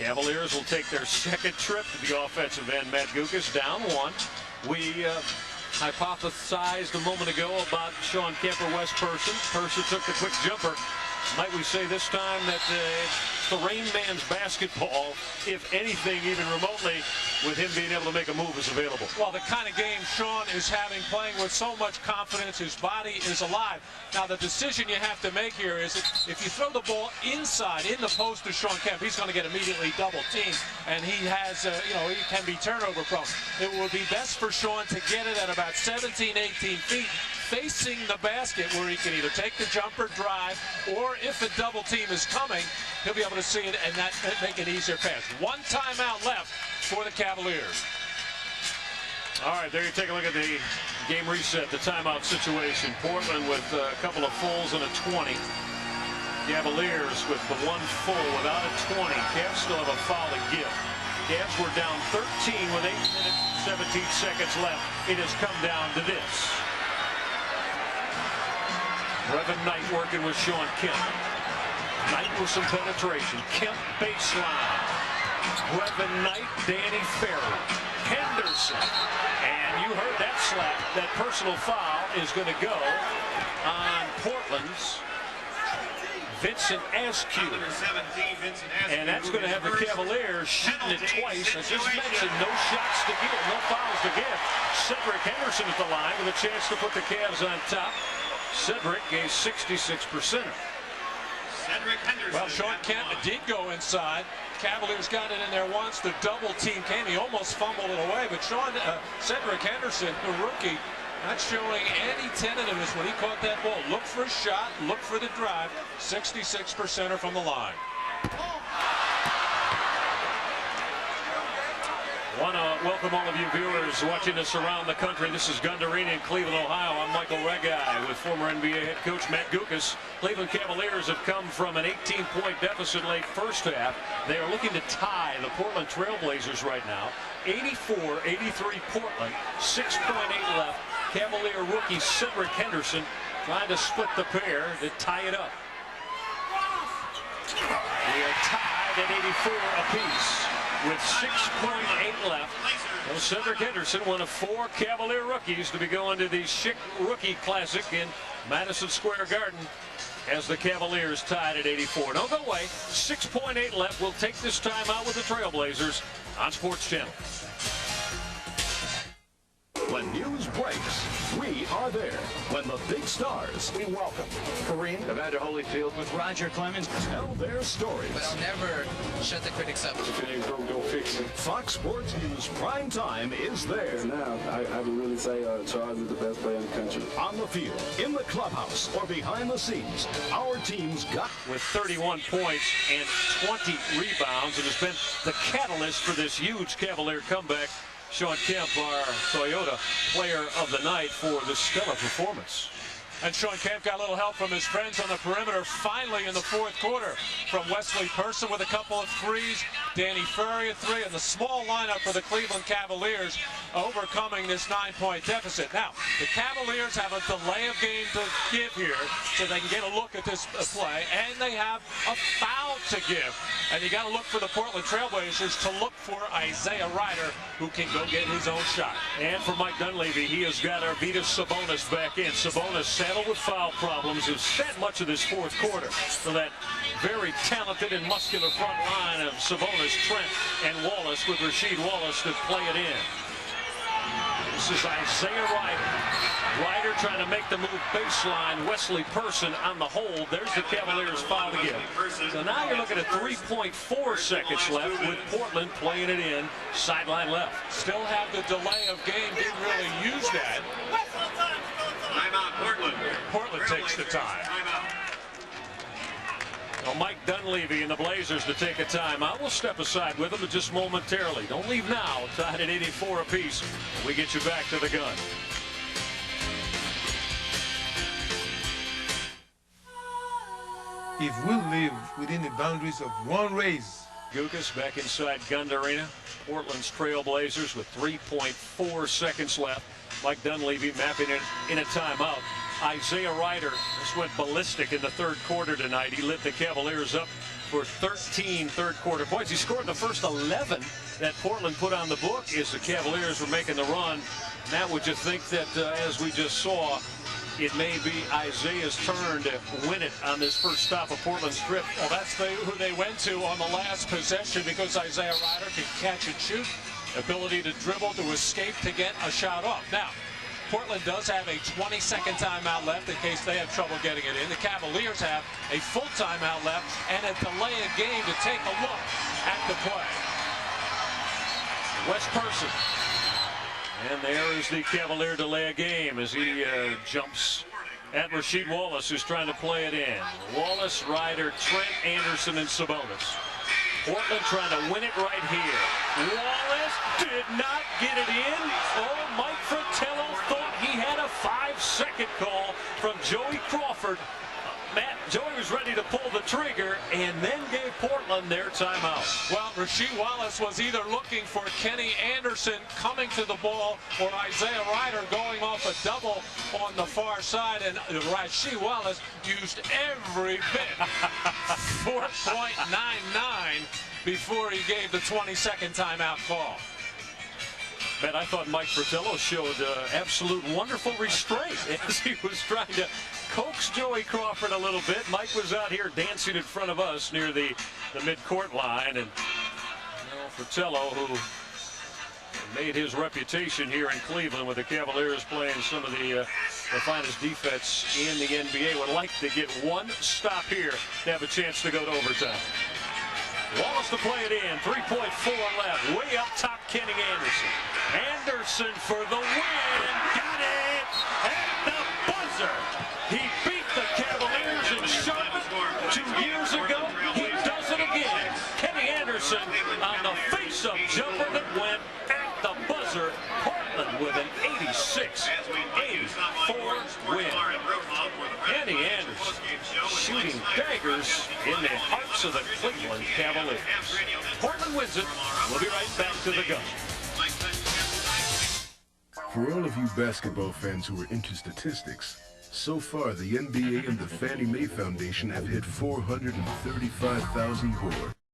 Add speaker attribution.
Speaker 1: Cavaliers will take their second trip to the offensive end. Matt Guokas down one. We hypothesized a moment ago about Shawn Kemp or Wes Person. Person took the quick jumper. Might we say this time that it's the Rain Man's basketball, if anything, even remotely, with him being able to make a move is available.
Speaker 2: Well, the kind of game Shawn is having, playing with so much confidence, his body is alive. Now, the decision you have to make here is if you throw the ball inside, in the post to Shawn Kemp, he's going to get immediately double teamed, and he has, he can be turnover prone. It would be best for Shawn to get it at about 17, 18 feet, facing the basket where he can either take the jumper, drive, or if a double team is coming, he'll be able to see it and that make an easier pass. One timeout left for the Cavaliers.
Speaker 1: All right, there you take a look at the game reset, the timeout situation. Portland with a couple of fulls and a 20. Cavaliers with the one full without a 20. Cavs still have a foul to give. Cavs were down 13 with 8 minutes and 17 seconds left. It has come down to this. Brevin Knight working with Shawn Kemp. Knight with some penetration. Kemp baseline. Brevin Knight, Danny Ferry, Henderson. And you heard that slap. That personal foul is going to go on Portland's Vincent Askew. And that's going to have the Cavaliers shooting it twice. As just mentioned, no shots to give, no fouls to give. Cedric Henderson at the line with a chance to put the Cavs on top. Cedric a 66%.
Speaker 2: Well, Shawn Kemp did go inside. Cavaliers got it in there once. The double team came. He almost fumbled it away. But Cedric Henderson, the rookie, not showing any tentativeness when he caught that ball. Look for a shot. Look for the drive. 66%er from the line.
Speaker 1: Want to welcome all of you viewers watching us around the country. This is Gund Arena in Cleveland, Ohio. I'm Michael Regai with former NBA head coach Matt Guokas. Cleveland Cavaliers have come from an 18-point deficit late first half. They are looking to tie the Portland Trail Blazers right now. 84-83 Portland, 6.8 left. Cavalier rookie Cedric Henderson trying to split the pair to tie it up. We are tied at 84 apiece. With 6.8 left. Well, Cedric Henderson, one of 4 Cavalier rookies to be going to the Schick Rookie Classic in Madison Square Garden as the Cavaliers tied at 84. Don't go away. 6.8 left. We'll take this time out with the Trailblazers on Sports Channel.
Speaker 3: When news breaks, we are there. When the big stars,
Speaker 4: we welcome Kareem,
Speaker 5: Evander Holyfield,
Speaker 4: with Roger Clemens,
Speaker 3: tell their stories.
Speaker 6: But I'll never shut the critics up.
Speaker 5: If it ain't broke, don't fix it.
Speaker 3: Fox Sports News Prime Time is there.
Speaker 7: Now, I can really say Charles is the best player in the country.
Speaker 3: On the field, in the clubhouse, or behind the scenes, our team's got...
Speaker 1: With 31 points and 20 rebounds, and has been the catalyst for this huge Cavalier comeback. Shawn Kemp, our Toyota player of the night for the stellar performance.
Speaker 2: And Shawn Kemp got a little help from his friends on the perimeter finally in the fourth quarter from Wesley Person with a couple of threes, Danny Ferry a 3, and the small lineup for the Cleveland Cavaliers overcoming this 9-point deficit. Now, the Cavaliers have a delay of game to give here so they can get a look at this play, and they have a foul to give. And you got to look for the Portland Trailblazers to look for Isaiah Rider, who can go get his own shot.
Speaker 1: And for Mike Dunleavy, he has got Arvydas Sabonis back in. Sabonis saddled with foul problems, has spent much of this fourth quarter. So that very talented and muscular front line of Sabonis, Trent, and Wallace with Rasheed Wallace to play it in. This is Isaiah Rider. Rider trying to make the move baseline. Wesley Person on the hold. There's the Cavaliers foul to give. So now you're looking at 3.4 seconds left with Portland playing it in sideline left.
Speaker 2: Still have the delay of game. Didn't really use that.
Speaker 5: Timeout, Portland.
Speaker 2: Portland takes the time.
Speaker 1: Well, Mike Dunleavy and the Blazers to take a timeout. We'll step aside with them just momentarily. Don't leave now. Tied at 84 apiece. We get you back to the gun.
Speaker 8: If we live within the boundaries of one race.
Speaker 1: Guokas back inside Gund Arena. Portland's Trailblazers with 3.4 seconds left. Mike Dunleavy mapping it in a timeout. Isaiah Rider just went ballistic in the third quarter tonight. He lit the Cavaliers up for 13 third-quarter points. He scored the first 11 that Portland put on the book as the Cavaliers were making the run. Matt, would you think that, as we just saw, it may be Isaiah's turn to win it on this first stop of Portland's trip?
Speaker 2: Well, that's who they went to on the last possession, because Isaiah Rider can catch and shoot, ability to dribble, to escape, to get a shot off. Now, Portland does have a 20-second timeout left in case they have trouble getting it in. The Cavaliers have a full timeout left and a delay of game to take a look at the play.
Speaker 1: Wes Person. And there is the Cavalier delay of game as he jumps at Rasheed Wallace, who's trying to play it in. Wallace, Ryder, Trent, Anderson, and Sabonis. Portland trying to win it right here. Wallace did not get it in. Oh, Mike Fratello thought he had a 5-second call from Joey Crawford. Matt, Joey was ready to pull the trigger and then gave Portland their timeout.
Speaker 2: Well, Rasheed Wallace was either looking for Kenny Anderson coming to the ball or Isaiah Rider going off a double on the far side, and Rasheed Wallace used every bit. 4.99 before he gave the 20-second timeout call.
Speaker 1: Man, I thought Mike Fratello showed absolute wonderful restraint as he was trying to coax Joey Crawford a little bit. Mike was out here dancing in front of us near the midcourt line, and Fratello, who made his reputation here in Cleveland with the Cavaliers playing some of the finest defense in the NBA, would like to get one stop here to have a chance to go to overtime. Wallace to play it in. 3.4 left. Way up top, Kenny Anderson. Anderson for the win. Got it at the buzzer. He beat the Cavaliers in Charlotte 2 years ago. He does it again. Kenny Anderson on the face-up jumper that went at the buzzer. Portland with an 86-84 win. Kenny Anderson shooting daggers in the hearts of the Cleveland Cavaliers. Portland wins it. We'll be right back to the gun.
Speaker 9: For all of you basketball fans who are into statistics, so far the NBA and the Fannie Mae Foundation have hit 435,000 more.